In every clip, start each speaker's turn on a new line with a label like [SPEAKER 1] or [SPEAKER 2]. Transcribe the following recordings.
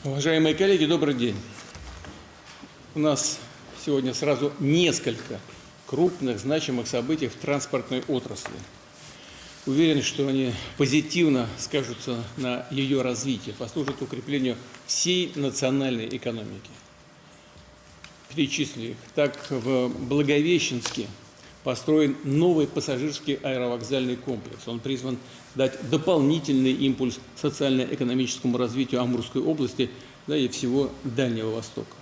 [SPEAKER 1] Уважаемые коллеги, добрый день. У нас сегодня сразу несколько крупных, значимых событий в транспортной отрасли. Уверен, что они позитивно скажутся на ее развитии, послужат укреплению всей национальной экономики. Перечислю их. Так, в Благовещенске построен новый пассажирский аэровокзальный комплекс. Он призван дать дополнительный импульс социально-экономическому развитию Амурской области, да и всего Дальнего Востока.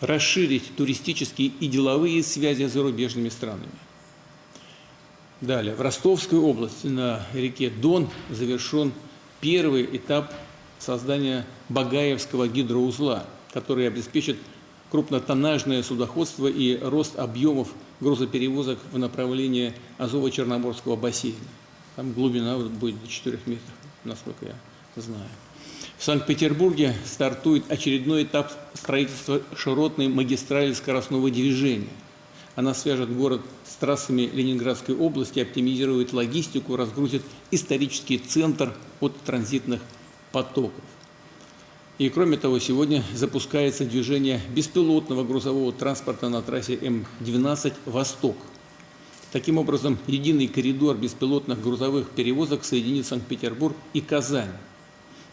[SPEAKER 1] Расширить туристические и деловые связи с зарубежными странами. Далее, в Ростовской области на реке Дон завершен первый этап создания Багаевского гидроузла, который обеспечит крупнотоннажное судоходство и рост объемов грузоперевозок в направлении Азово-Черноморского бассейна. Там глубина будет до 4 метров, насколько я знаю. В Санкт-Петербурге стартует очередной этап строительства широтной магистрали скоростного движения. Она свяжет город с трассами Ленинградской области, оптимизирует логистику, разгрузит исторический центр от транзитных потоков. И кроме того, сегодня запускается движение беспилотного грузового транспорта на трассе М-12 «Восток». Таким образом, единый коридор беспилотных грузовых перевозок соединит Санкт-Петербург и Казань.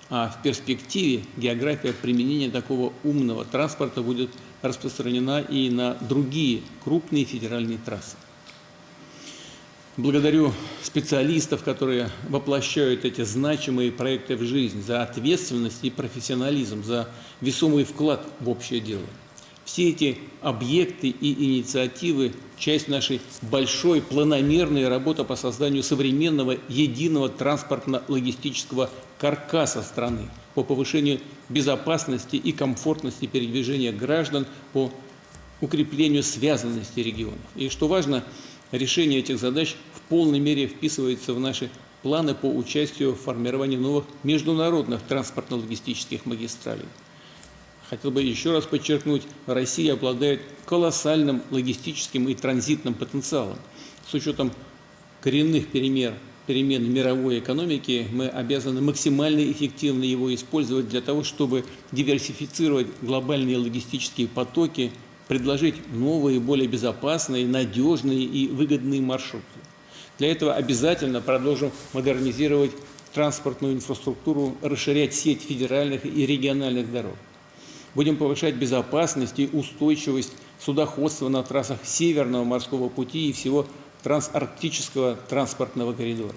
[SPEAKER 1] А в перспективе география применения такого умного транспорта будет распространена и на другие крупные федеральные трассы. Благодарю специалистов, которые воплощают эти значимые проекты в жизнь, за ответственность и профессионализм, за весомый вклад в общее дело. Все эти объекты и инициативы – часть нашей большой планомерной работы по созданию современного единого транспортно-логистического каркаса страны, по повышению безопасности и комфортности передвижения граждан, по укреплению связанности регионов. И, что важно, решение этих задач в полной мере вписывается в наши планы по участию в формировании новых международных транспортно-логистических магистралей. Хотел бы еще раз подчеркнуть, Россия обладает колоссальным логистическим и транзитным потенциалом. С учетом коренных перемен мировой экономики мы обязаны максимально эффективно его использовать для того, чтобы диверсифицировать глобальные логистические потоки, предложить новые, более безопасные, надежные и выгодные маршруты. Для этого обязательно продолжим модернизировать транспортную инфраструктуру, расширять сеть федеральных и региональных дорог. Будем повышать безопасность и устойчивость судоходства на трассах Северного морского пути и всего трансарктического транспортного коридора.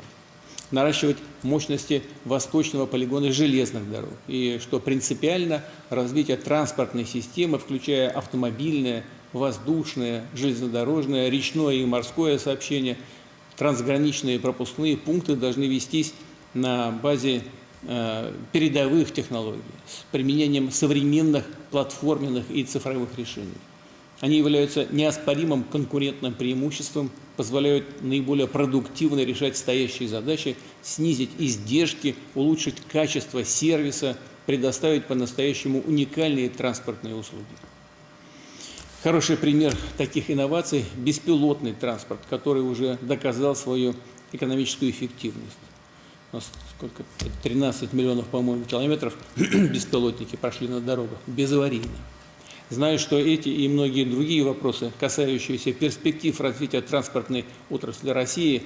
[SPEAKER 1] Наращивать мощности восточного полигона железных дорог. И, что принципиально, развитие транспортной системы, включая автомобильное, воздушное, железнодорожное, речное и морское сообщение, трансграничные пропускные пункты должны вестись на базе передовых технологий с применением современных платформенных и цифровых решений. Они являются неоспоримым конкурентным преимуществом, позволяют наиболее продуктивно решать стоящие задачи, снизить издержки, улучшить качество сервиса, предоставить по-настоящему уникальные транспортные услуги. Хороший пример таких инноваций – беспилотный транспорт, который уже доказал свою экономическую эффективность. У нас сколько? 13 миллионов, по-моему, километров беспилотники прошли на дорогах безаварийно. Знаю, что эти и многие другие вопросы, касающиеся перспектив развития транспортной отрасли России,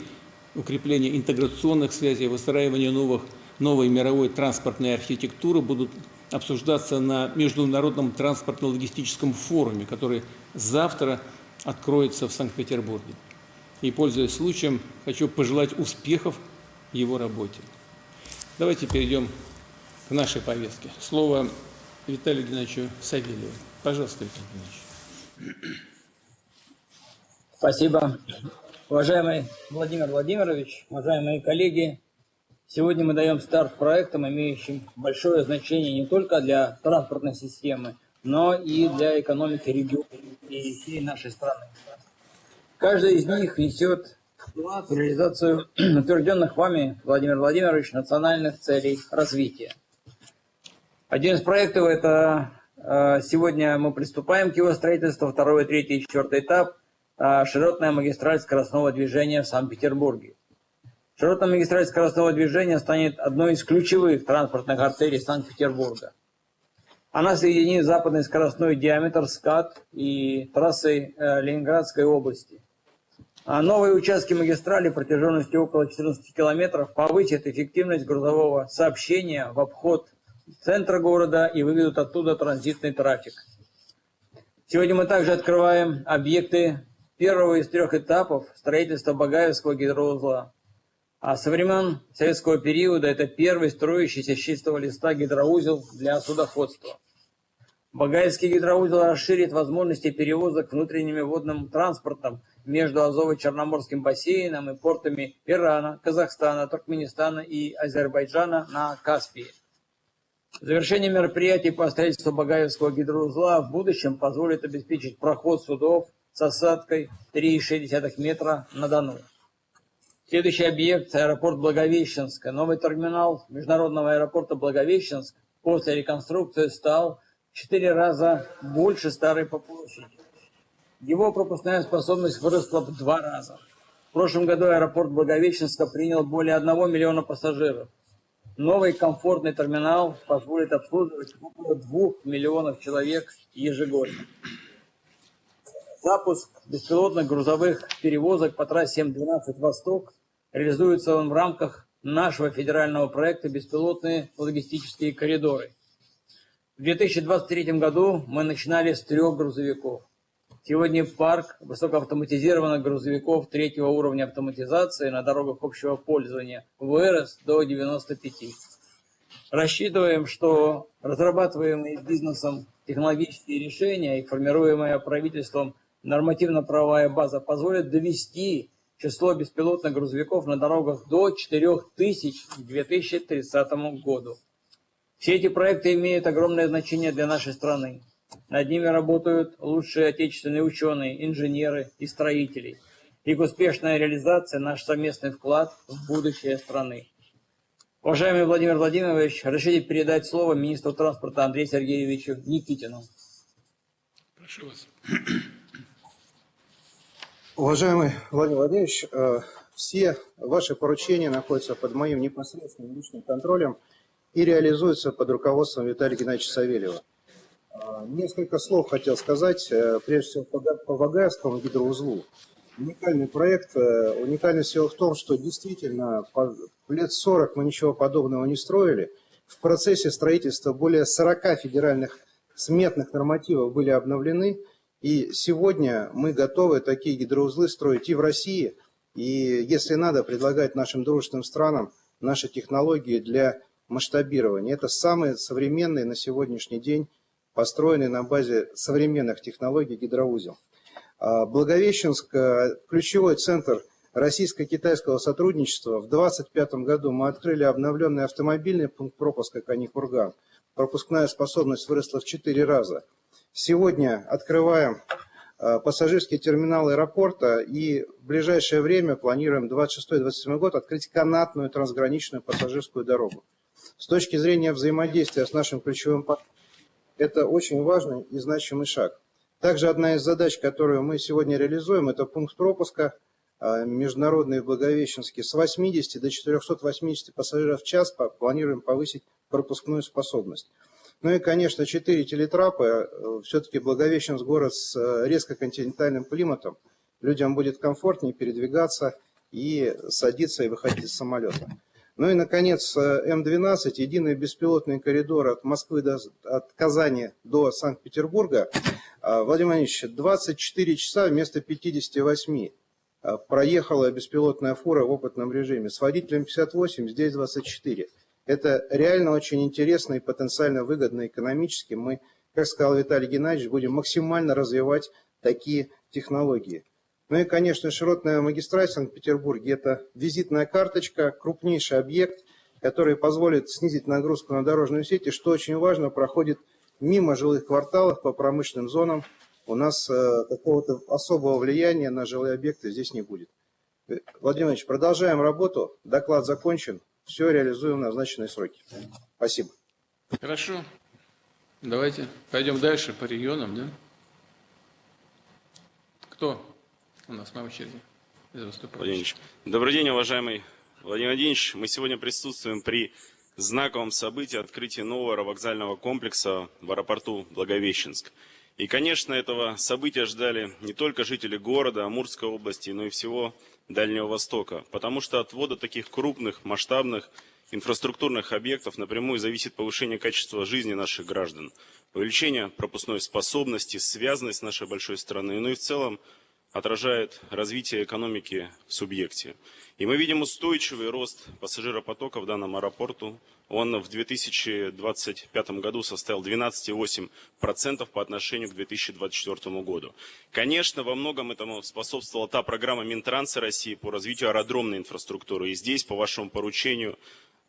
[SPEAKER 1] укрепления интеграционных связей, выстраивания новой мировой транспортной архитектуры, будут обсуждаться на Международном транспортно-логистическом форуме, который завтра откроется в Санкт-Петербурге. И, пользуясь случаем, хочу пожелать успехов в его работе. Давайте перейдем к нашей повестке. Слово Виталию Геннадьевичу Савельеву. Пожалуйста, Виталий Геннадьевич.
[SPEAKER 2] Спасибо. Уважаемый Владимир Владимирович, уважаемые коллеги, сегодня мы даем старт проектам, имеющим большое значение не только для транспортной системы, но и для экономики региона и всей нашей страны. Каждый из них несет вклад в реализацию утвержденных вами, Владимир Владимирович, национальных целей развития. Один из проектов – это сегодня мы приступаем к его строительству, второй, третий и четвертый этап – широтная магистраль скоростного движения в Санкт-Петербурге. Широтная магистраль скоростного движения станет одной из ключевых транспортных артерий Санкт-Петербурга. Она соединит западный скоростной диаметр СКАТ и трассой Ленинградской области. А новые участки магистрали протяженностью около 14 километров повысят эффективность грузового сообщения в обход центра города и выведут оттуда транзитный трафик. Сегодня мы также открываем объекты первого из 3 этапов строительства Багаевского гидроузла. А со времен советского периода это первый строящийся с чистого листа гидроузел для судоходства. Багаевский гидроузел расширит возможности перевозок внутренним водным транспортом между Азово-Черноморским бассейном и портами Ирана, Казахстана, Туркменистана и Азербайджана на Каспии. Завершение мероприятий по строительству Багаевского гидроузла в будущем позволит обеспечить проход судов с осадкой 3,6 метра на Дону. Следующий объект – аэропорт Благовещенска. Новый терминал международного аэропорта Благовещенск после реконструкции стал в 4 раза больше старой по площади. Его пропускная способность выросла в 2 раза. В прошлом году аэропорт Благовещенска принял более 1 миллиона пассажиров. Новый комфортный терминал позволит обслуживать около 2 миллионов человек ежегодно. Запуск беспилотных грузовых перевозок по трассе М12 «Восток» реализуется в рамках нашего федерального проекта «Беспилотные логистические коридоры». В 2023 году мы начинали с 3 грузовиков. Сегодня парк высокоавтоматизированных грузовиков 3-го уровня автоматизации на дорогах общего пользования вырос до 95. Рассчитываем, что разрабатываемые бизнесом технологические решения и формируемая правительством нормативно-правовая база позволят довести число беспилотных грузовиков на дорогах до 4000 к 2030 году. Все эти проекты имеют огромное значение для нашей страны. Над ними работают лучшие отечественные ученые, инженеры и строители. Их успешная реализация – наш совместный вклад в будущее страны. Уважаемый Владимир Владимирович, разрешите передать слово министру транспорта Андрею Сергеевичу Никитину.
[SPEAKER 1] Прошу вас.
[SPEAKER 3] Уважаемый Владимир Владимирович, все ваши поручения находятся под моим непосредственным личным контролем и реализуются под руководством Виталия Геннадьевича Савельева. Несколько слов хотел сказать, прежде всего, по Багаевскому гидроузлу. Уникальный проект. Уникальность его в том, что действительно лет 40 мы ничего подобного не строили. В процессе строительства более 40 федеральных сметных нормативов были обновлены. И сегодня мы готовы такие гидроузлы строить и в России, и, если надо, предлагать нашим дружественным странам наши технологии для масштабирования. Это самый современный на сегодняшний день построенный на базе современных технологий гидроузел. Благовещенск – ключевой центр российско-китайского сотрудничества. В 2025 году мы открыли обновленный автомобильный пункт пропуска Кани-Курган. Пропускная способность выросла в 4 раза. Сегодня открываем пассажирский терминал аэропорта и в ближайшее время планируем 26-27 год открыть канатную трансграничную пассажирскую дорогу. С точки зрения взаимодействия с нашим ключевым партнером, это очень важный и значимый шаг. Также одна из задач, которую мы сегодня реализуем, это пункт пропуска международный в Благовещенске. С 80 до 480 пассажиров в час планируем повысить пропускную способность. Ну и, конечно, 4 телетрапа. Все-таки Благовещенск город с резко континентальным климатом. Людям будет комфортнее передвигаться и садиться и выходить из самолета. Ну и, наконец, М12, единый беспилотный коридор от Москвы от Казани до Санкт-Петербурга. Владимир Владимирович, 24 часа вместо 58 проехала беспилотная фура в опытном режиме. С водителем 58, здесь 24. Это реально очень интересно и потенциально выгодно экономически. Мы, как сказал Виталий Геннадьевич, будем максимально развивать такие технологии. Ну и, конечно, широтная магистраль в Санкт-Петербурге – это визитная карточка, крупнейший объект, который позволит снизить нагрузку на дорожную сеть. И, что очень важно, проходит мимо жилых кварталов по промышленным зонам. У нас какого-то особого влияния на жилые объекты здесь не будет. Владимир Ильич, продолжаем работу. Доклад закончен. Все реализуем в назначенные сроки. Спасибо.
[SPEAKER 1] Хорошо. Давайте пойдем дальше по регионам, да? Кто у нас на очереди из выступающих?
[SPEAKER 4] Добрый день, уважаемый Владимир Владимирович. Мы сегодня присутствуем при знаковом событии открытия нового аэровокзального комплекса в аэропорту Благовещенск. И, конечно, этого события ждали не только жители города, Амурской области, но и всего Дальнего Востока, потому что от ввода таких крупных, масштабных инфраструктурных объектов напрямую зависит повышение качества жизни наших граждан, увеличение пропускной способности, связанность нашей большой страны, ну и в целом отражает развитие экономики в субъекте. И мы видим устойчивый рост пассажиропотока в данном аэропорту. Он в 2025 году составил 12,8% по отношению к 2024 году. Конечно, во многом этому способствовала та программа Минтранса России по развитию аэродромной инфраструктуры. И здесь, по вашему поручению,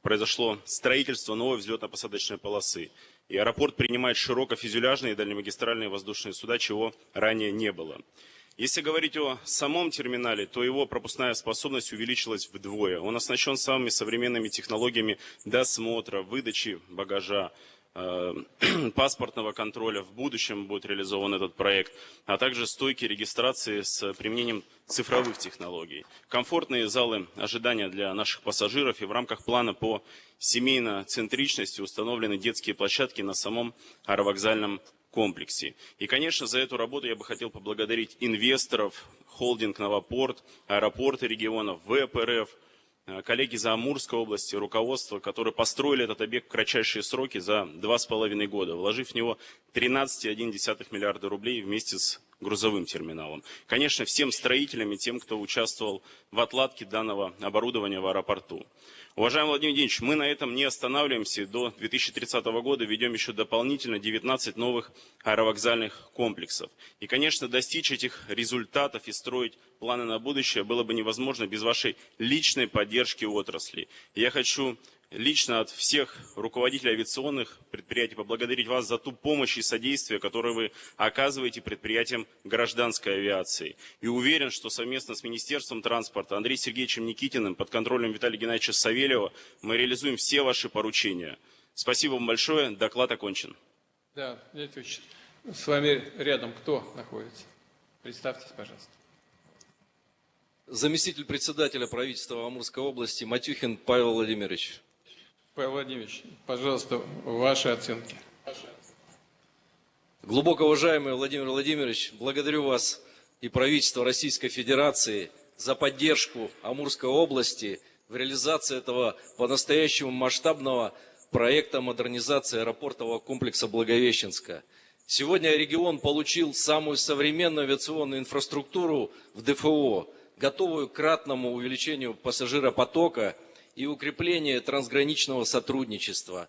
[SPEAKER 4] произошло строительство новой взлетно-посадочной полосы. И аэропорт принимает широкофюзеляжные и дальнемагистральные воздушные суда, чего ранее не было. Если говорить о самом терминале, то его пропускная способность увеличилась вдвое. Он оснащен самыми современными технологиями досмотра, выдачи багажа, паспортного контроля. В будущем будет реализован этот проект, а также стойки регистрации с применением цифровых технологий. Комфортные залы ожидания для наших пассажиров, и в рамках плана по семейно-центричности установлены детские площадки на самом аэровокзальном комплексе. И, конечно, за эту работу я бы хотел поблагодарить инвесторов, холдинг «Новопорт», аэропорты регионов, ВПРФ, коллеги из Амурской области, руководство, которые построили этот объект в кратчайшие сроки за 2,5 года, вложив в него 13,1 миллиарда рублей вместе с грузовым терминалом. Конечно, всем строителям и тем, кто участвовал в отладке данного оборудования в аэропорту. Уважаемый Владимир Владимирович, мы на этом не останавливаемся. До 2030 года ведем еще дополнительно 19 новых аэровокзальных комплексов. И, конечно, достичь этих результатов и строить планы на будущее было бы невозможно без вашей личной поддержки отрасли. Я хочу лично от всех руководителей авиационных предприятий поблагодарить вас за ту помощь и содействие, которое вы оказываете предприятиям гражданской авиации. И уверен, что совместно с Министерством транспорта, Андреем Сергеевичем Никитиным, под контролем Виталия Геннадьевича Савельева, мы реализуем все ваши поручения. Спасибо вам большое. Доклад окончен.
[SPEAKER 1] Да, Леонид Ильич, с вами рядом кто находится? Представьтесь, пожалуйста.
[SPEAKER 5] Заместитель председателя правительства Амурской области Матюхин Павел Владимирович.
[SPEAKER 1] Павел Владимирович, пожалуйста, ваши оценки.
[SPEAKER 5] Глубоко уважаемый Владимир Владимирович, благодарю вас и правительство Российской Федерации за поддержку Амурской области в реализации этого по-настоящему масштабного проекта модернизации аэропортового комплекса Благовещенска. Сегодня регион получил самую современную авиационную инфраструктуру в ДФО, готовую к кратному увеличению пассажиропотока и укреплению трансграничного сотрудничества.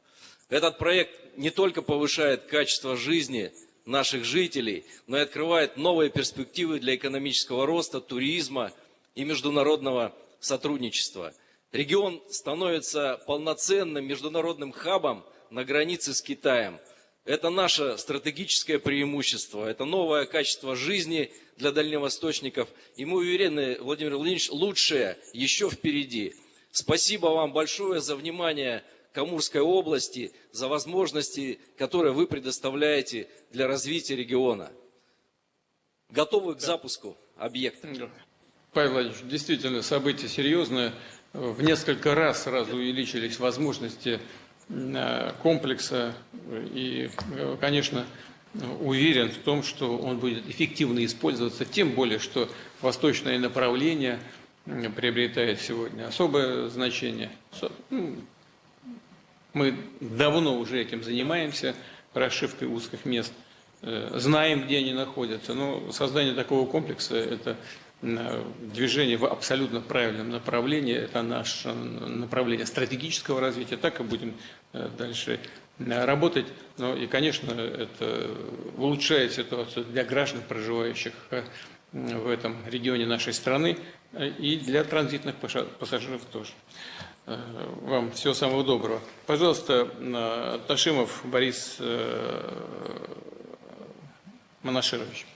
[SPEAKER 5] Этот проект не только повышает качество жизни наших жителей, но и открывает новые перспективы для экономического роста, туризма и международного сотрудничества. Регион становится полноценным международным хабом на границе с Китаем. Это наше стратегическое преимущество, это новое качество жизни для дальневосточников. И мы уверены, Владимир Владимирович, лучшее еще впереди. Спасибо вам большое за внимание к Амурской области, за возможности, которые вы предоставляете для развития региона. Готовы к запуску объекта.
[SPEAKER 1] Павел Владимирович, действительно, событие серьезное. В несколько раз сразу увеличились возможности комплекса. И, конечно, уверен в том, что он будет эффективно использоваться, тем более, что восточное направление приобретает сегодня особое значение. Мы давно уже этим занимаемся, расшивкой узких мест, знаем, где они находятся, но создание такого комплекса – это движение в абсолютно правильном направлении, это наше направление стратегического развития, так и будем дальше работать. Ну и, конечно, это улучшает ситуацию для граждан, проживающих в этом регионе нашей страны, и для транзитных пассажиров тоже. Вам всего самого доброго. Пожалуйста, Ташимов Борис Монаширович.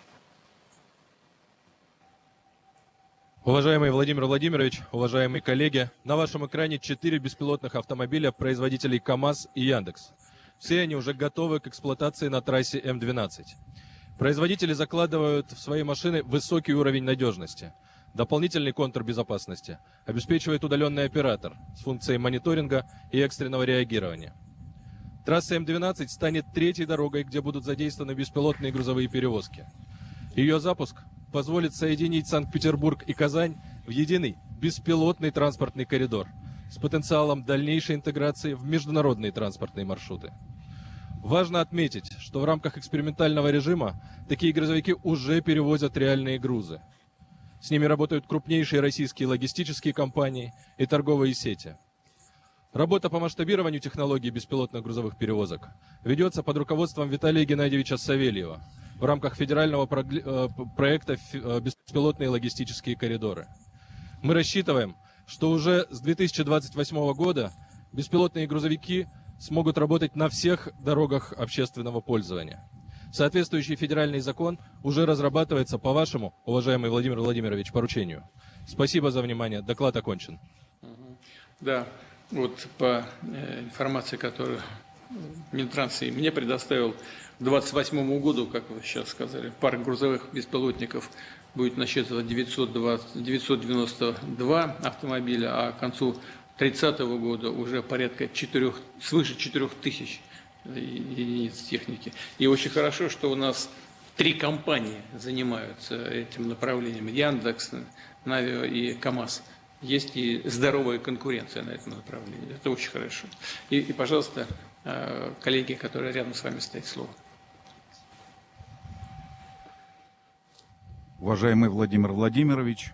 [SPEAKER 6] Уважаемый Владимир Владимирович, уважаемые коллеги, на вашем экране 4 беспилотных автомобиля производителей КАМАЗ и Яндекс. Все они уже готовы к эксплуатации на трассе М12. Производители закладывают в свои машины высокий уровень надежности. Дополнительный контур безопасности обеспечивает удаленный оператор с функцией мониторинга и экстренного реагирования. Трасса М12 станет третьей дорогой, где будут задействованы беспилотные грузовые перевозки. Ее запуск позволит соединить Санкт-Петербург и Казань в единый беспилотный транспортный коридор с потенциалом дальнейшей интеграции в международные транспортные маршруты. Важно отметить, что в рамках экспериментального режима такие грузовики уже перевозят реальные грузы. С ними работают крупнейшие российские логистические компании и торговые сети. Работа по масштабированию технологий беспилотных грузовых перевозок ведется под руководством Виталия Геннадьевича Савельева в рамках федерального проекта «Беспилотные логистические коридоры». Мы рассчитываем, что уже с 2028 года беспилотные грузовики смогут работать на всех дорогах общественного пользования. Соответствующий федеральный закон уже разрабатывается по вашему, уважаемый Владимир Владимирович, поручению. Спасибо за внимание. Доклад окончен.
[SPEAKER 1] Да, вот по информации, которую Минтранс и мне предоставил, к 2028 году, как вы сейчас сказали, парк грузовых беспилотников будет насчитывать 992 автомобиля, а к концу 2030 года уже порядка свыше 4000 единиц техники. И очень хорошо, что у нас 3 компании занимаются этим направлением: Яндекс, Навио и КамАЗ. Есть и здоровая конкуренция на этом направлении. Это очень хорошо. И пожалуйста, коллеги, которые рядом с вами стоят, слово.
[SPEAKER 7] Уважаемый Владимир Владимирович,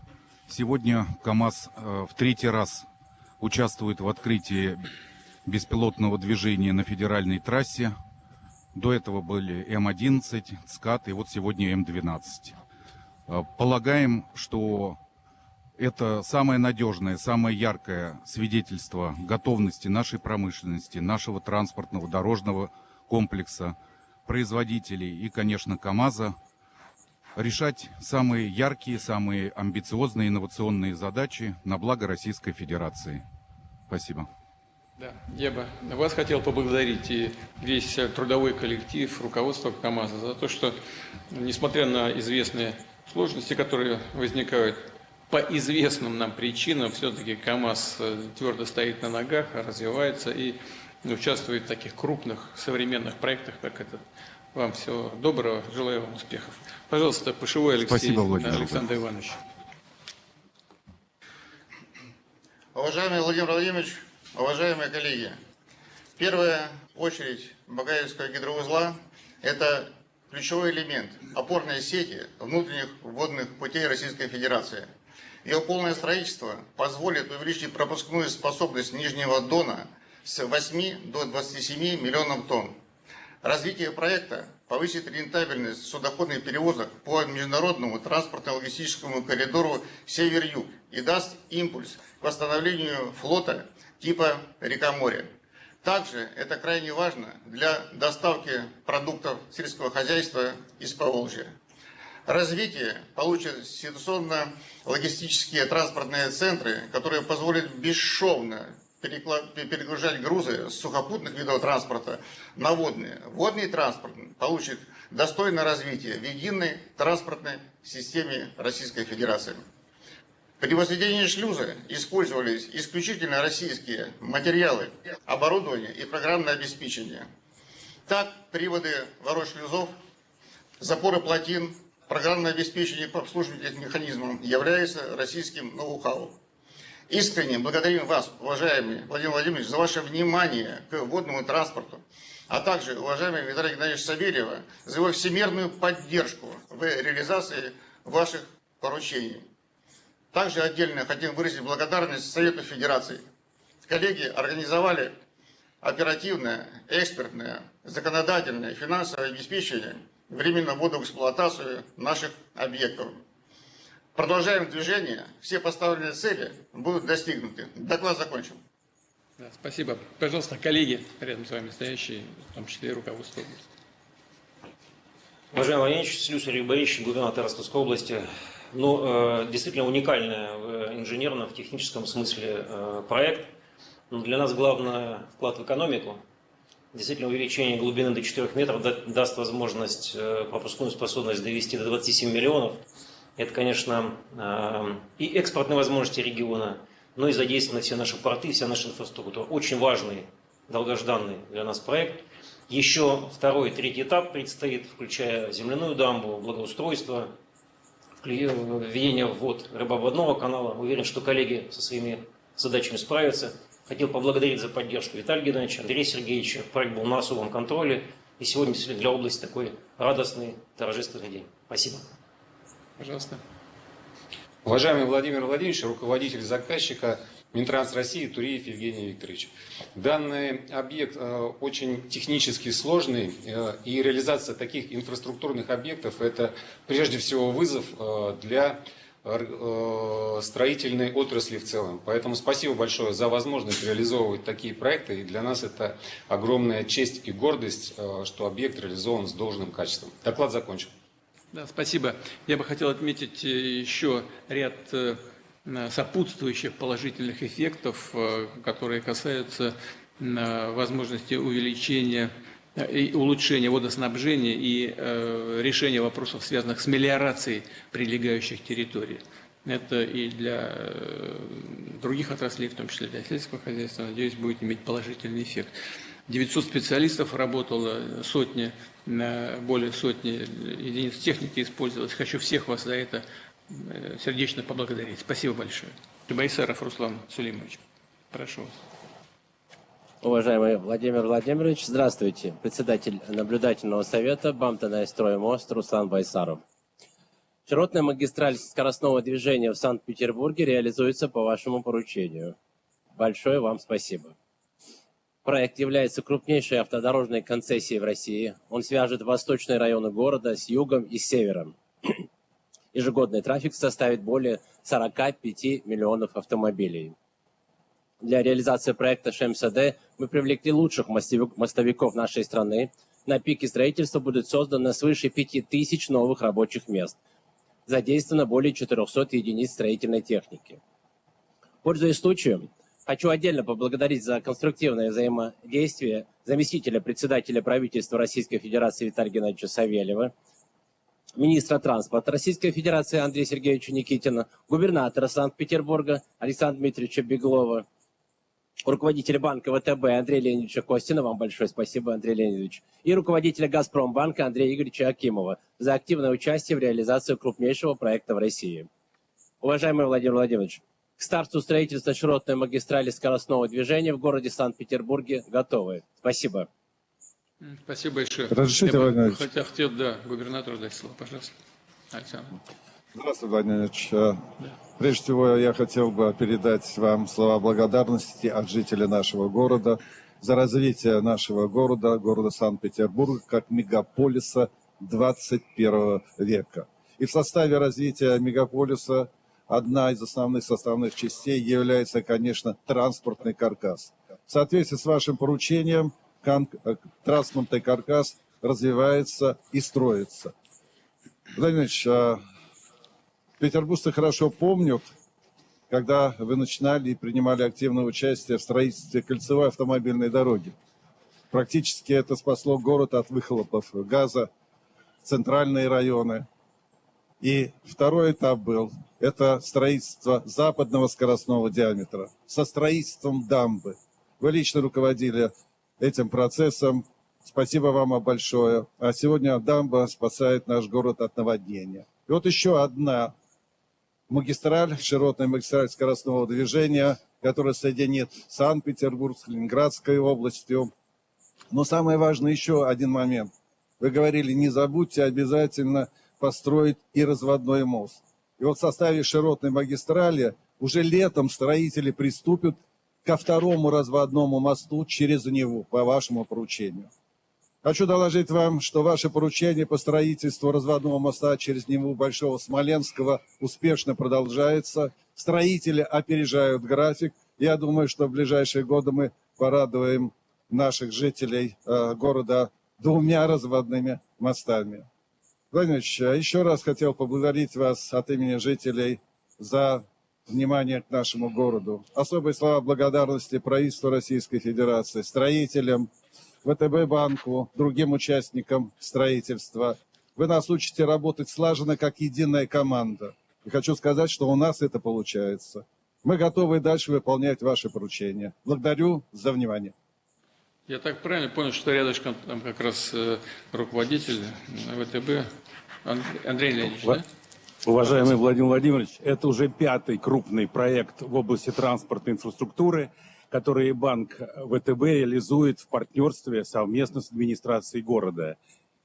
[SPEAKER 7] сегодня КамАЗ в 3-й раз участвует в открытии беспилотного движения на федеральной трассе. До этого были М11, ЦКАД и вот сегодня М12. Полагаем, что это самое надежное, самое яркое свидетельство готовности нашей промышленности, нашего транспортного дорожного комплекса, производителей и, конечно, КамАЗа решать самые яркие, самые амбициозные инновационные задачи на благо Российской Федерации. Спасибо.
[SPEAKER 1] Да, я бы вас хотел поблагодарить и весь трудовой коллектив, руководство КамАЗа за то, что, несмотря на известные сложности, которые возникают по известным нам причинам, все-таки КамАЗ твердо стоит на ногах, развивается и участвует в таких крупных современных проектах, как этот. Вам всего доброго, желаю вам успехов. Пожалуйста, Пышевой Алексей Александр Иванович.
[SPEAKER 8] Уважаемый Владимир Владимирович, уважаемые коллеги, в первую очередь Багаевского гидроузла – это ключевой элемент опорной сети внутренних водных путей Российской Федерации. Ее полное строительство позволит увеличить пропускную способность Нижнего Дона с 8 до 27 миллионов тонн. Развитие проекта повысит рентабельность судоходных перевозок по международному транспортно-логистическому коридору Север-Юг и даст импульс к восстановлению флота типа река-море. Также это крайне важно для доставки продуктов сельского хозяйства из Поволжья. Развитие получит ситуационно-логистические транспортные центры, которые позволят бесшовно перегружать грузы с сухопутных видов транспорта на водные. Водный транспорт получит достойное развитие в единой транспортной системе Российской Федерации. При возведении шлюза использовались исключительно российские материалы, оборудование и программное обеспечение. Так, приводы ворот шлюзов, запоры плотин, программное обеспечение по обслуживанию этих механизмов является российским ноу-хау. Искренне благодарим вас, уважаемый Владимир Владимирович, за ваше внимание к водному транспорту, а также уважаемый Виталий Геннадьевич Савельева за его всемирную поддержку в реализации ваших поручений. Также отдельно хотим выразить благодарность Совету Федерации. Коллеги организовали оперативное, экспертное, законодательное, финансовое обеспечение временно ввода в эксплуатацию наших объектов. Продолжаем движение, все поставленные цели будут достигнуты. Доклад закончен.
[SPEAKER 1] Да, спасибо. Пожалуйста, коллеги, рядом с вами стоящие, в том числе и руководство области.
[SPEAKER 9] Уважаемый Владимирович, Слюсарь Юрий Борисович, губернатор Ростовской области. Действительно уникальный в инженерном, в техническом смысле проект. Но для нас главное вклад в экономику. Действительно, увеличение глубины до 4 метров даст возможность пропускную способность довести до 27 миллионов. Это, конечно, и экспортные возможности региона, но и задействованы все наши порты, вся наша инфраструктура. Очень важный, долгожданный для нас проект. Еще второй и третий этап предстоит, включая земляную дамбу, благоустройство, введение в вод рыбообводного канала. Уверен, что коллеги со своими задачами справятся. Хотел поблагодарить за поддержку Виталия Геннадьевича, Андрея Сергеевича. Проект был на особом контроле. И сегодня действительно для области такой радостный, торжественный день. Спасибо.
[SPEAKER 1] Пожалуйста.
[SPEAKER 10] Уважаемый Владимир Владимирович, руководитель заказчика Минтранс России Туриев Евгений Викторович. Данный объект очень технически сложный, и реализация таких инфраструктурных объектов – это прежде всего вызов для строительной отрасли в целом. Поэтому спасибо большое за возможность реализовывать такие проекты. И для нас это огромная честь и гордость, что объект реализован с должным качеством. Доклад закончен.
[SPEAKER 1] Да, спасибо. Я бы хотел отметить еще ряд сопутствующих положительных эффектов, которые касаются возможности увеличения и улучшения водоснабжения и решения вопросов, связанных с мелиорацией прилегающих территорий. Это и для других отраслей, в том числе для сельского хозяйства, надеюсь, будет иметь положительный эффект. 900 специалистов работало, более сотни единиц техники использовалось. Хочу всех вас за это сердечно поблагодарить. Спасибо большое. Байсаров Руслан Сулеймович. Прошу вас.
[SPEAKER 11] Уважаемый Владимир Владимирович, здравствуйте. Председатель наблюдательного совета Бамтонай-Строймост Руслан Байсаров. Широтная магистраль скоростного движения в Санкт-Петербурге реализуется по вашему поручению. Большое вам спасибо. Проект является крупнейшей автодорожной концессией в России. Он свяжет восточные районы города с югом и с севером. Ежегодный трафик составит более 45 миллионов автомобилей. Для реализации проекта ШМСД мы привлекли лучших мостовиков нашей страны. На пике строительства будет создано свыше 5000 новых рабочих мест. Задействовано более 400 единиц строительной техники. Пользуясь случаем, хочу отдельно поблагодарить за конструктивное взаимодействие заместителя председателя правительства Российской Федерации Виталия Геннадьевича Савельева, министра транспорта Российской Федерации Андрея Сергеевича Никитина, губернатора Санкт-Петербурга Александра Дмитриевича Беглова, руководителя банка ВТБ Андрея Леонидовича Костина, вам большое спасибо, Андрей Леонидович, и руководителя Газпромбанка Андрея Игоревича Акимова за активное участие в реализации крупнейшего проекта в России. Уважаемый Владимир Владимирович, к старту строительства широтной магистрали скоростного движения в городе Санкт-Петербурге готовы. Спасибо.
[SPEAKER 1] Спасибо большое.
[SPEAKER 12] Разрешите, Владимир Ильич?
[SPEAKER 1] Хотел, губернатору дать слово, пожалуйста. Александр.
[SPEAKER 12] Здравствуйте, Владимир Ильич. Прежде всего, я хотел бы передать вам слова благодарности от жителей нашего города за развитие нашего города Санкт-Петербурга, как мегаполиса 21 века. И в составе развития мегаполиса одна из основных составных частей является, конечно, транспортный каркас. В соответствии с вашим поручением, транспортный каркас развивается и строится. Владимир Ильич, петербуржцы хорошо помнят, когда вы начинали и принимали активное участие в строительстве кольцевой автомобильной дороги. Практически это спасло город от выхлопов газа, центральные районы. И второй этап был – это строительство западного скоростного диаметра со строительством дамбы. Вы лично руководили этим процессом. Спасибо вам большое. А сегодня дамба спасает наш город от наводнения. И вот еще одна магистраль, широтная магистраль скоростного движения, которая соединит Санкт-Петербург с Ленинградской областью. Но самое важное еще один момент. Вы говорили, не забудьте обязательно построить и разводной мост. И вот в составе широтной магистрали уже летом строители приступят ко второму разводному мосту через Неву по вашему поручению. Хочу доложить вам, что ваше поручение по строительству разводного моста через Неву Большого Смоленского успешно продолжается. Строители опережают график. Я думаю, что в ближайшие годы мы порадуем наших жителей города 2 разводными мостами. Владимир Ильич, еще раз хотел поблагодарить вас от имени жителей за внимание к нашему городу. Особые слова благодарности правительству Российской Федерации, строителям, ВТБ банку, другим участникам строительства. Вы нас учите работать слаженно, как единая команда. И хочу сказать, что у нас это получается. Мы готовы дальше выполнять ваши поручения. Благодарю за внимание.
[SPEAKER 1] Я так правильно понял, что рядышком там как раз руководитель ВТБ Андрей Леонидович, да?
[SPEAKER 13] Уважаемый Владимир Владимирович, это уже 5-й крупный проект в области транспортной инфраструктуры, который банк ВТБ реализует в партнерстве совместно с администрацией города.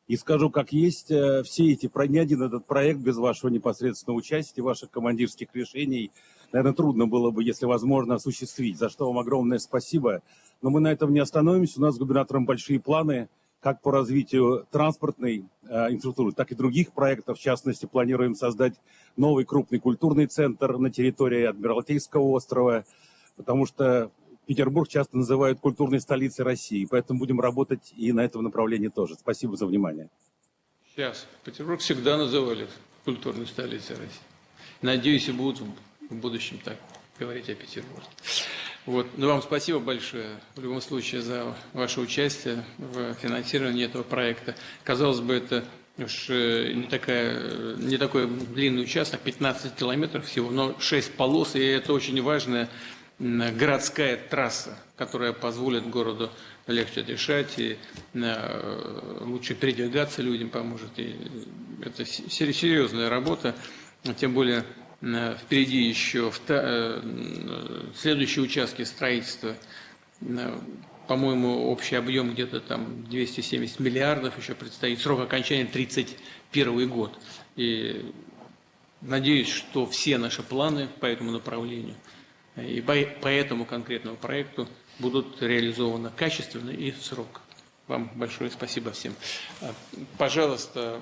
[SPEAKER 13] И скажу как есть, все эти, ни один этот проект без вашего непосредственного участия, ваших командирских решений, наверное, трудно было бы, если возможно, осуществить, за что вам огромное спасибо. Но мы на этом не остановимся, у нас с губернатором большие планы, как по развитию транспортной инфраструктуры, так и других проектов. В частности, планируем создать новый крупный культурный центр на территории Адмиралтейского острова, потому что Петербург часто называют культурной столицей России, поэтому будем работать и на этом направлении тоже. Спасибо за внимание.
[SPEAKER 1] Сейчас. Петербург всегда называли культурной столицей России. Надеюсь, и будут в будущем так говорить о Петербурге. Вот. Ну, вам спасибо большое, в любом случае, за ваше участие в финансировании этого проекта. Казалось бы, это уж не такой длинный участок, 15 километров всего, но 6 полос, и это очень важная городская трасса, которая позволит городу легче дышать и лучше передвигаться людям поможет. И это серьезная работа, тем более впереди еще следующие участки строительства. По-моему, общий объем где-то там 270 миллиардов еще предстоит. Срок окончания 31 год. И надеюсь, что все наши планы по этому направлению и по этому конкретному проекту будут реализованы качественно и в срок. Вам большое спасибо всем. Пожалуйста,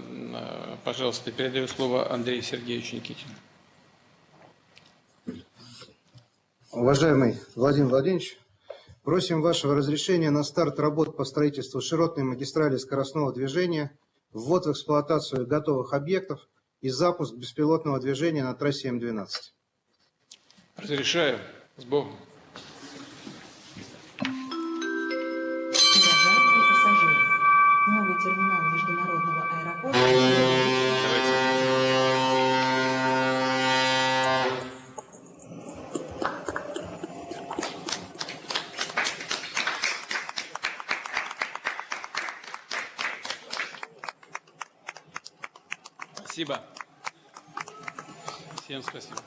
[SPEAKER 1] передаю слово Андрею Сергеевичу Никитину.
[SPEAKER 3] Уважаемый Владимир Владимирович, просим вашего разрешения на старт работ по строительству широтной магистрали скоростного движения, ввод в эксплуатацию готовых объектов и запуск беспилотного движения на трассе М12.
[SPEAKER 1] Разрешаю. С Богом.
[SPEAKER 14] Уважаемые пассажиры, новый терминал международного аэропорта.
[SPEAKER 1] Спасибо. Всем спасибо.